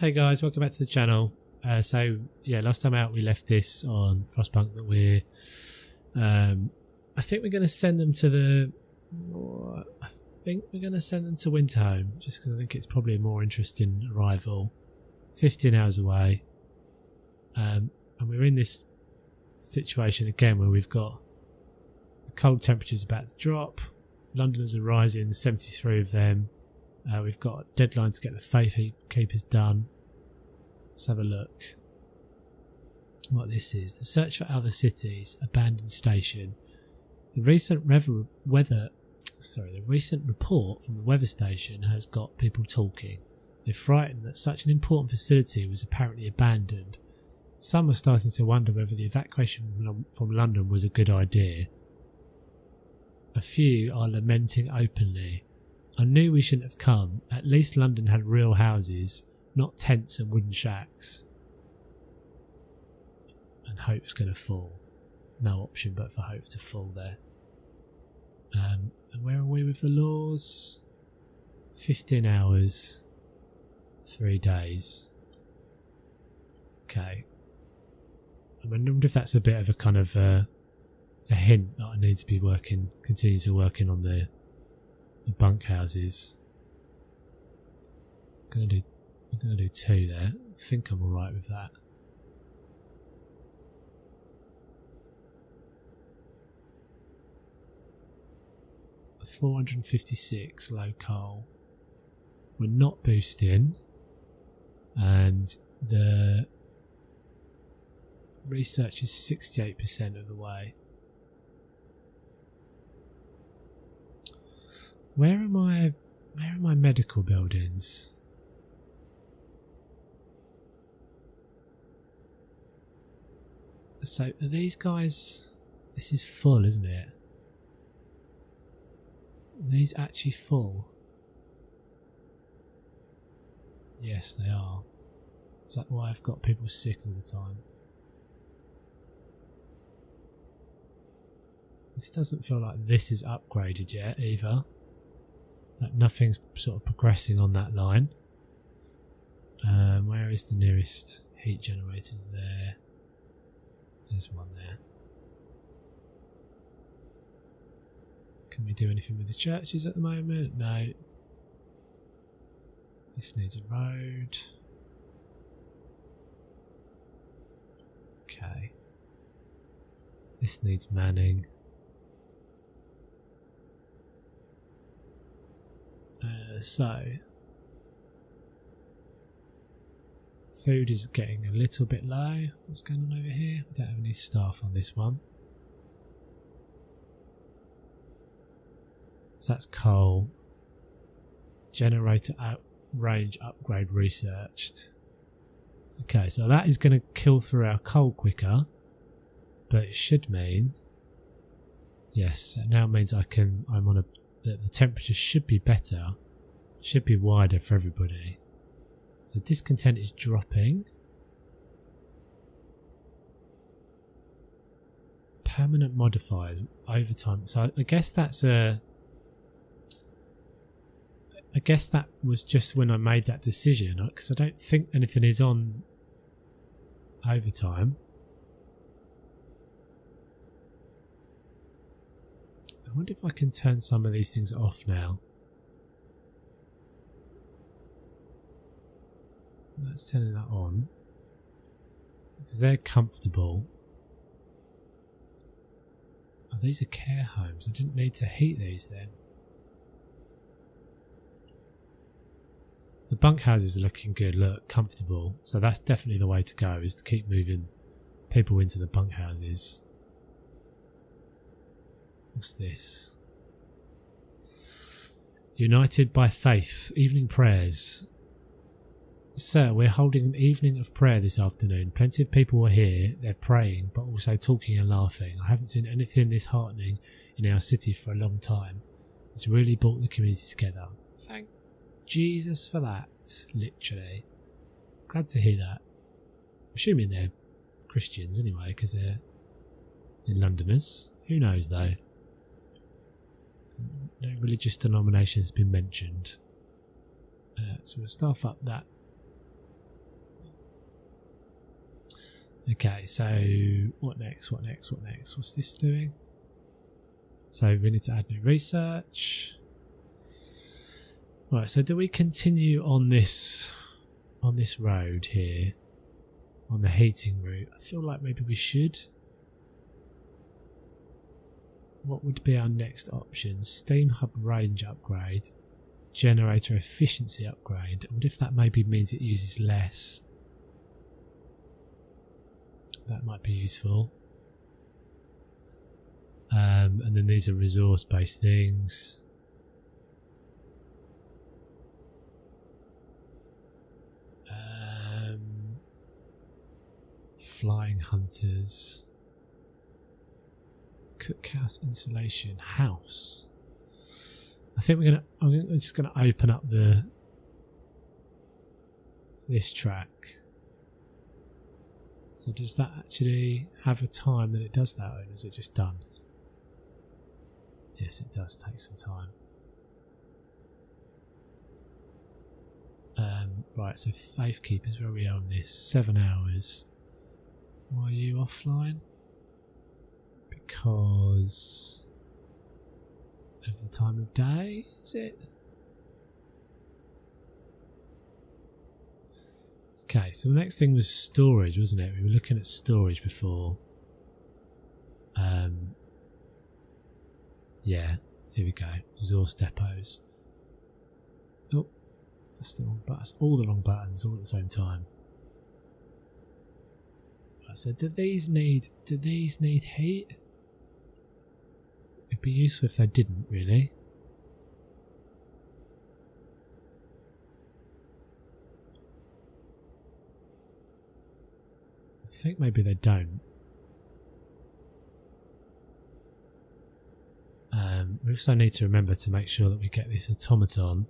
Hey guys, welcome back to the channel. So last time out we left this on Frostpunk that we're I think we're going to send them to Winterhome, just because I think it's probably a more interesting arrival. 15 hours away, and we're in this situation again where we've got the cold temperatures about to drop. Londoners are rising, 73 of them. We've got a deadline to get the Faith Keepers done. Let's have a look what this is. The search for other cities, abandoned station. The recent report from the weather station has got people talking. They're frightened that such an important facility was apparently abandoned. Some are starting to wonder whether the evacuation from London was a good idea. A few are lamenting openly. I knew we shouldn't have come. At least London had real houses, not tents and wooden shacks. And hope's going to fall. No option but for hope to fall there. And where are we with the laws? 15 hours, 3 days. Okay. I wonder if that's a bit of a kind of a hint that I need to be continue to working on the bunkhouses. I'm gonna do 2 there. I think I'm alright with that. A 456 low coal. We're not boosting, and the research is 68% of the way. Where are my medical buildings? So are these guys? This is full, isn't it? Are these actually full? Yes, they are. Is that why I've got people sick all the time? This doesn't feel like this is upgraded yet either. Like nothing's sort of progressing on that line. Where is the nearest heat generators there? There's one there. Can we do anything with the churches at the moment? No. This needs a road. Okay. This needs manning. So food is getting a little bit low. What's going on over here? We don't have any staff on this one. So that's coal. Generator range upgrade researched. Okay, so that is going to kill through our coal quicker, but it should mean, yes, it now means the temperature should be better, should be wider for everybody. So discontent is dropping. Permanent modifiers, overtime. So I guess that was just when I made that decision, because I don't think anything is on overtime. I wonder if I can turn some of these things off now. Let's turn that on, because they're comfortable. Oh, these are care homes. I didn't need to heat these then. The bunkhouses are looking good, look, comfortable. So that's definitely the way to go, is to keep moving people into the bunkhouses. What's this? United by Faith, evening prayers. Sir, we're holding an evening of prayer this afternoon. Plenty of people are here. They're praying, but also talking and laughing. I haven't seen anything this heartening in our city for a long time. It's really brought the community together. Thank Jesus for that, literally. Glad to hear that. I'm assuming they're Christians anyway, because they're Londoners. Who knows though? No religious denomination has been mentioned. So we'll staff up that Okay, so what next? What next? What next? What's this doing? So we need to add new research. Right, so do we continue on this road here, on the heating route? I feel like maybe we should. What would be our next option? Steam hub range upgrade, generator efficiency upgrade. I wonder if that maybe means it uses less. That might be useful. And then these are resource based things. Flying hunters. Cookhouse insulation house. I think I'm just gonna open up this track. So does that actually have a time that it does that, or is it just done? Yes, it does take some time. Right, so Faith Keepers, where are we on this? 7 hours. Why are you offline? Because of the time of day, is it? Okay, so the next thing was storage, wasn't it? We were looking at storage before. Yeah, here we go. Resource depots. Oh, that's the wrong button. That's all the wrong buttons all at the same time. Right, so do these need heat? It'd be useful if they didn't, really. I think maybe they don't. We also need to remember to make sure that we get this automaton.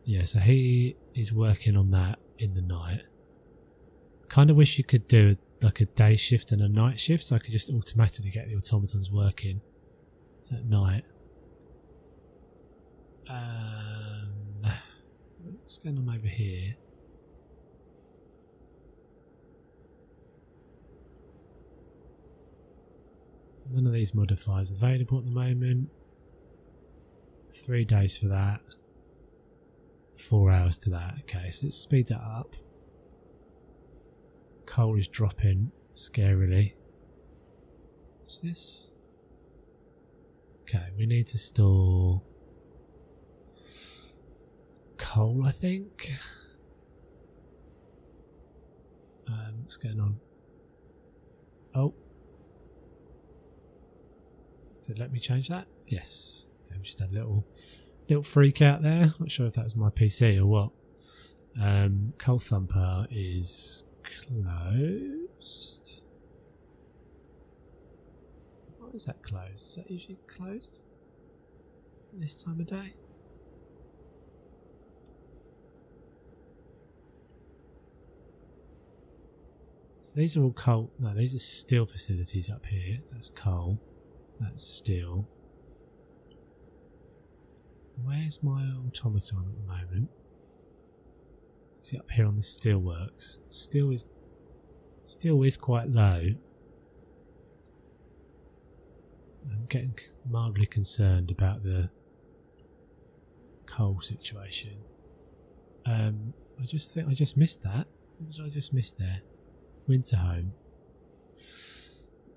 Yeah, so he is working on that in the night. Kind of wish you could do like a day shift and a night shift, so I could just automatically get the automatons working at night. What's going on over here? None of these modifiers available at the moment. 3 days for that. 4 hours to that. Okay, so let's speed that up. Coal is dropping scarily. What's this? Okay, we need to store coal, I think. What's going on? Oh. Did it let me change that? Yes. Okay, we just had a little freak out there. Not sure if that was my PC or what. Coal Thumper is closed. Why is that closed? Is that usually closed at this time of day? So these are all coal. No, these are steel facilities up here. That's coal. That's steel. Where's my automaton at the moment? Is he up here on the steelworks? Steel is quite low. I'm getting mildly concerned about the coal situation. I just think I just missed that. What did I just miss there? Winterhome.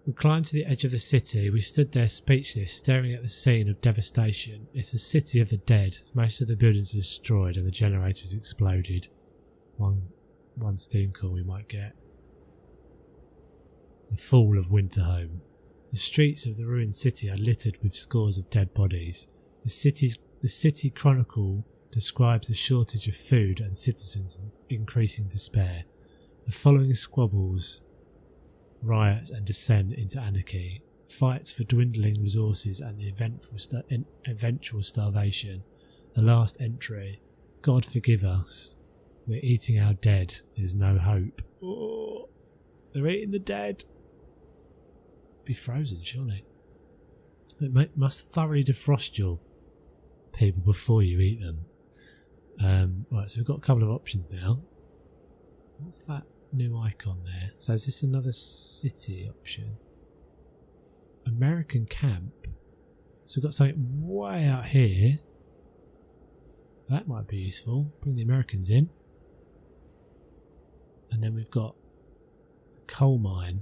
We climbed to the edge of the city. We stood there speechless, staring at the scene of devastation. It's a city of the dead. Most of the buildings are destroyed and the generators exploded. One steam call we might get. The fall of Winterhome. The streets of the ruined city are littered with scores of dead bodies. The city chronicle describes the shortage of food and citizens' increasing despair. The following squabbles, riots and descent into anarchy, fights for dwindling resources and the eventual starvation. The last entry, God forgive us, we're eating our dead, there's no hope. Oh, they're eating the dead. Be frozen, surely. It must thoroughly defrost your people before you eat them. Right, so we've got a couple of options now. What's that new icon there. So is this another city option? American camp. So we've got something way out here. That might be useful. Bring the Americans in. And then we've got a coal mine.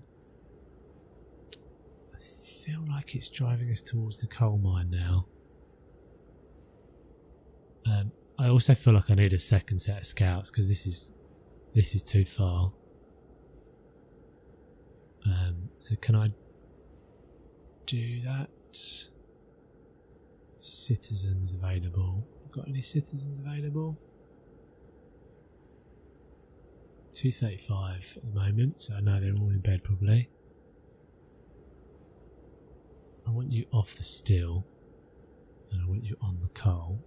I feel like it's driving us towards the coal mine now. I also feel like I need a second set of scouts because this is too far. So can I do that? Citizens available. Got any citizens available? 235 at the moment, so I know they're all in bed probably. I want you off the steel and I want you on the coal.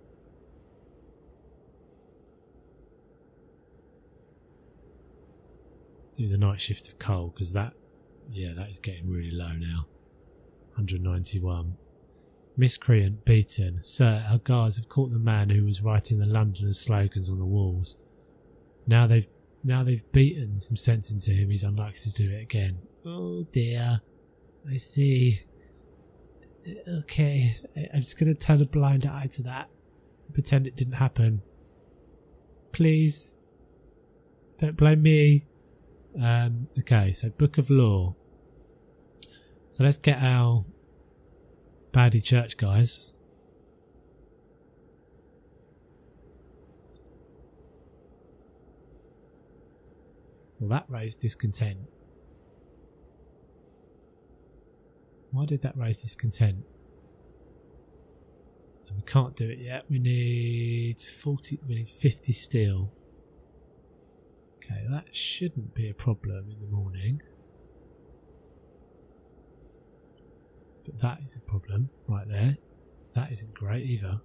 Do the night shift of coal because that is getting really low now. 191. Miscreant beaten. Sir, our guards have caught the man who was writing the Londoners' slogans on the walls. Now they've beaten some sense into him. He's unlikely to do it again. Oh dear. I see. Okay, I'm just going to turn a blind eye to that. Pretend it didn't happen. Please. Don't blame me. Okay, so Book of Law. So let's get our baddie church guys. Well, that raised discontent. Why did that raise discontent? And we can't do it yet. We need 50 steel. Okay, that shouldn't be a problem in the morning. But that is a problem right there. That isn't great either.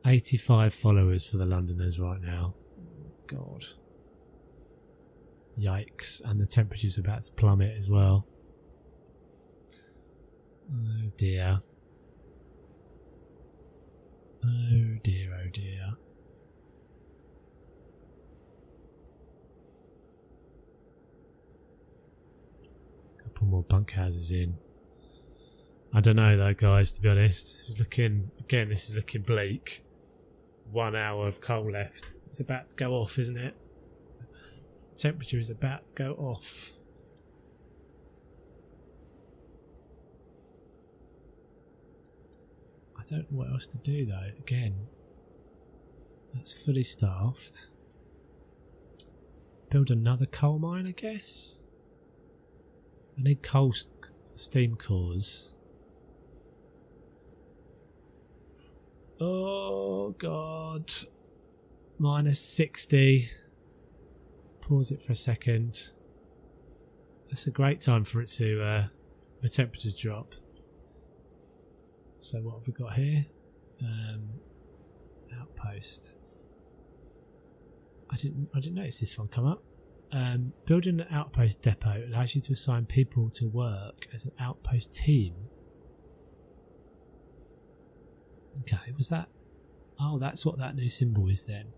85 followers for the Londoners right now. God. Yikes. And the temperature's about to plummet as well. Oh dear. Oh dear, oh dear. Couple more bunkhouses in. I don't know though, guys, to be honest. This is looking bleak. 1 hour of coal left. It's about to go off, isn't it? Temperature is about to go off. I don't know what else to do though. Again, that's fully staffed. Build another coal mine, I guess. I need coal steam cores. Oh god. Minus 60. Pause it for a second. That's a great time for it to the temperature drop. So what have we got here? Outpost. I didn't notice this one come up. Building an outpost depot allows you to assign people to work as an outpost team. Okay, was that? Oh, that's what that new symbol is then.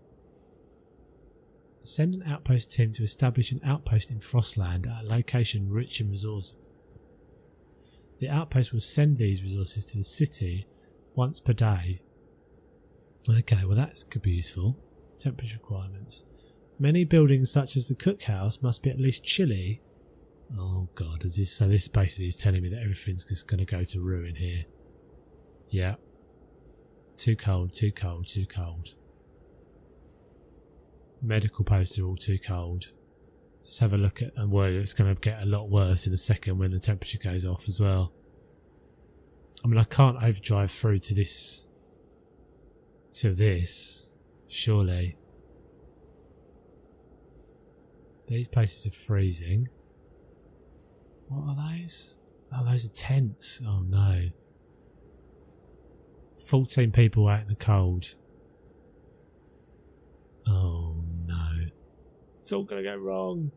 Send an outpost team to establish an outpost in Frostland at a location rich in resources. The outpost will send these resources to the city once per day. Okay, well that could be useful. Temperature requirements. Many buildings such as the cookhouse must be at least chilly. Oh god, so this basically is telling me that everything's just going to go to ruin here. Yeah. Too cold, too cold, too cold. Medical posts are all too cold. Let's have a look at, and well, it's going to get a lot worse in a second when the temperature goes off as well. I mean, I can't overdrive through to this, surely. These places are freezing. What are those? Oh, those are tents. Oh no. 14 people out in the cold. Oh no. It's all going to go wrong.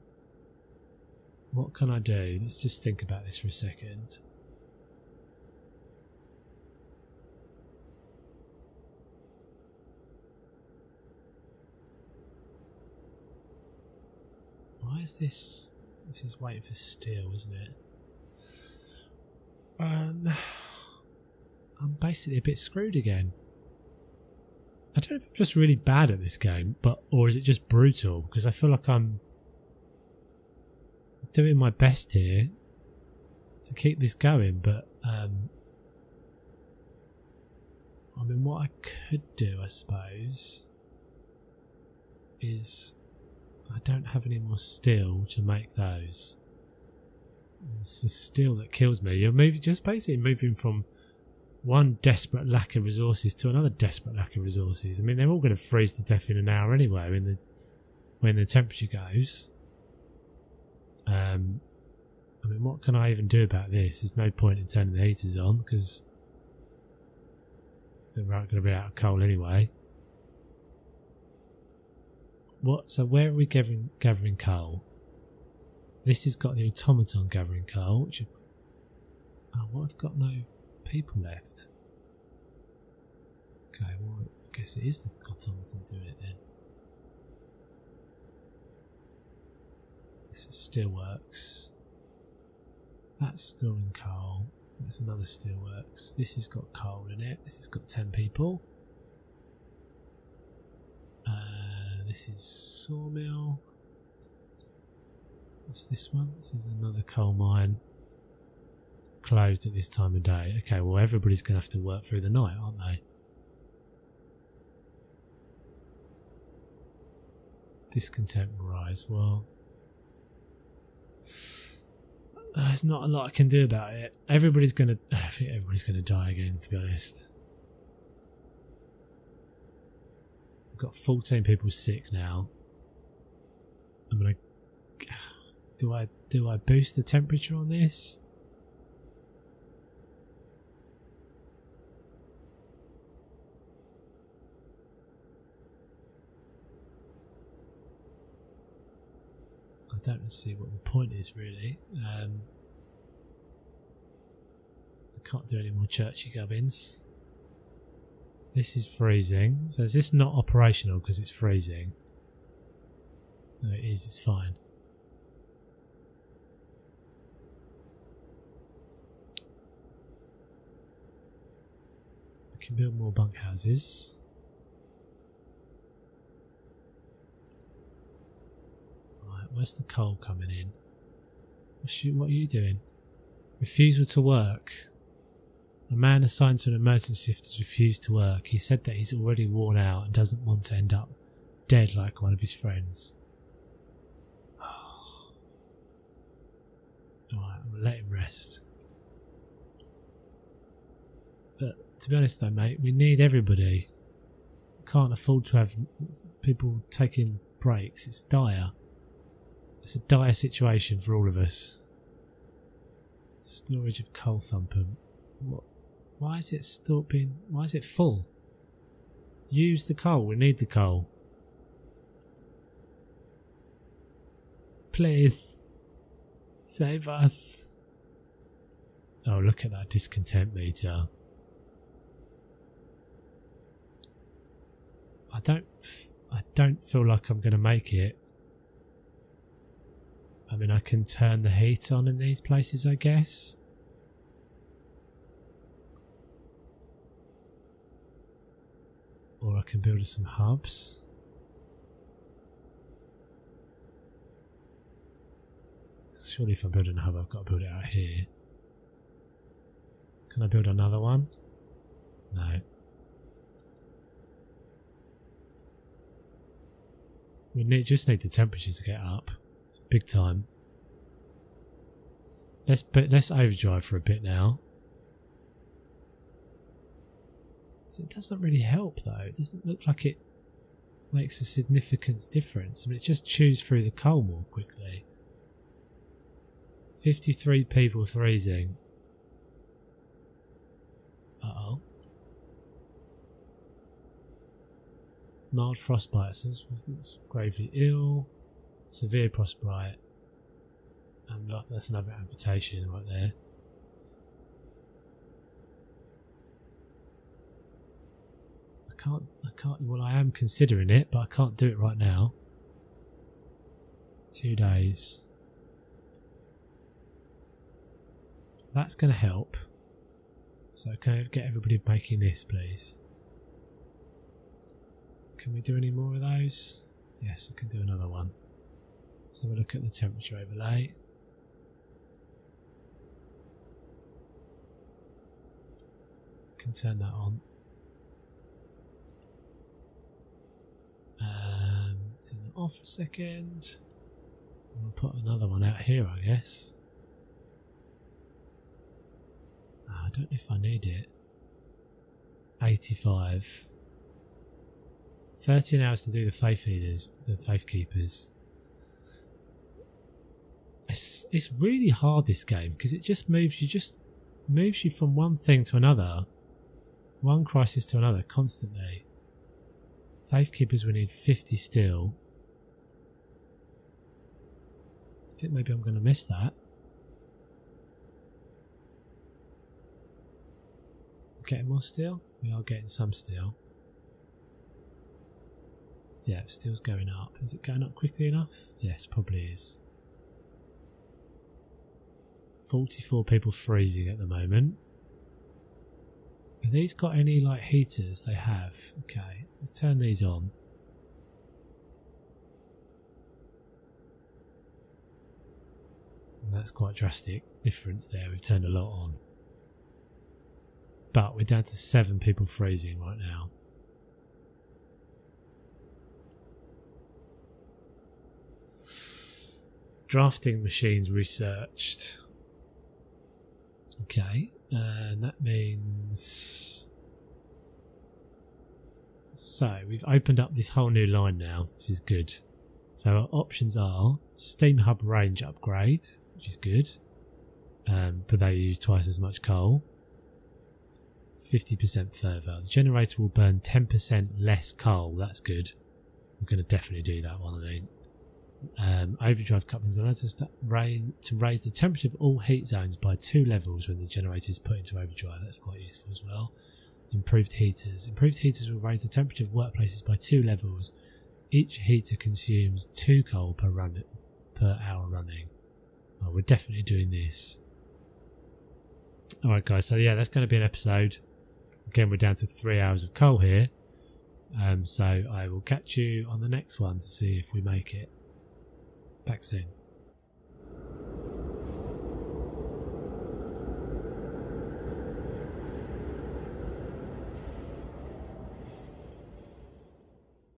What can I do? Let's just think about this for a second. Why is this? This is waiting for steel, isn't it? I'm basically a bit screwed again. I don't know if I'm just really bad at this game, or is it just brutal? Because I feel like I'm doing my best here to keep this going, but I mean, what I could do, I suppose, is I don't have any more steel to make those. It's the steel that kills me. You're basically moving from one desperate lack of resources to another desperate lack of resources. I mean, they're all going to freeze to death in an hour anyway when the temperature goes. I mean, what can I even do about this? There's no point in turning the heaters on because they're going to be out of coal anyway. So where are we gathering coal? This has got the automaton gathering coal. I've got no people left. Okay, well, I guess it is the automaton doing it then. This still works. That's storing coal. There's another steelworks. This has got coal in it. This has got 10 people. This is sawmill. What's this one? This is another coal mine. Closed at this time of day. Okay, well everybody's going to have to work through the night, aren't they? Discontent will rise. Well, there's not a lot I can do about it. I think everybody's going to die again, to be honest. So I've got 14 people sick now. I'm going to... Do I boost the temperature on this? I don't see what the point is really. I can't do any more churchy gubbins. This is freezing. So is this not operational because it's freezing? No, it is. It's fine. I can build more bunkhouses. Right, where's the coal coming in? What are you doing? Refusal to work. A man assigned to an emergency shift has refused to work. He said that he's already worn out and doesn't want to end up dead like one of his friends. Oh. Alright, I'm going to let him rest. But to be honest though, mate, we need everybody. We can't afford to have people taking breaks. It's dire. It's a dire situation for all of us. Storage of coal thumper. What? Why is it why is it full? Use the coal, we need the coal. Please. Save us. Oh, look at that discontent meter. I don't feel like I'm going to make it. I mean, I can turn the heat on in these places, I guess. Or I can build us some hubs. Surely if I'm building a hub, I've got to build it out here. Can I build another one? No. We just need the temperature to get up. It's big time. Let's overdrive for a bit now. So it doesn't really help though. It doesn't look like it makes a significant difference. I mean, it just chews through the coal more quickly. 53 people freezing. Uh-oh. Mild frostbite. So it's gravely ill. Severe frostbite. And that's another amputation right there. I can't, well I am considering it, but I can't do it right now. 2 days. That's going to help. So can I get everybody making this, please? Can we do any more of those? Yes, I can do another one. Let's have a look at the temperature overlay. Can turn that on. Turn it off for a second. I'll put another one out here, I guess. I don't know if I need it. 85. 13 hours to do the faith healers, the faith keepers. It's really hard, this game, because it just moves you from one thing to another, one crisis to another constantly. Faith keepers, we need 50 still. I think maybe I'm going to miss that. Getting more steel? We are getting some steel. Yeah, steel's going up. Is it going up quickly enough? Yes, probably is. 44 people freezing at the moment. Have these got any like heaters? They have. Okay, let's turn these on. And that's quite a drastic difference there. We've turned a lot on. But we're down to 7 people freezing right now. Drafting machines researched. Okay, and that means... So, we've opened up this whole new line now, which is good. So our options are Steam Hub range upgrade, which is good. But they use twice as much coal. 50% further. The generator will burn 10% less coal. That's good. We're going to definitely do that one, I think. Overdrive couplings allows us to raise the temperature of all heat zones by 2 levels when the generator is put into overdrive. That's quite useful as well. Improved heaters. Improved heaters will raise the temperature of workplaces by 2 levels. Each heater consumes 2 coal per hour running. Oh, we're definitely doing this. Alright guys, so yeah, that's going to be an episode. Again, we're down to 3 hours of coal here. So I will catch you on the next one to see if we make it. Back soon.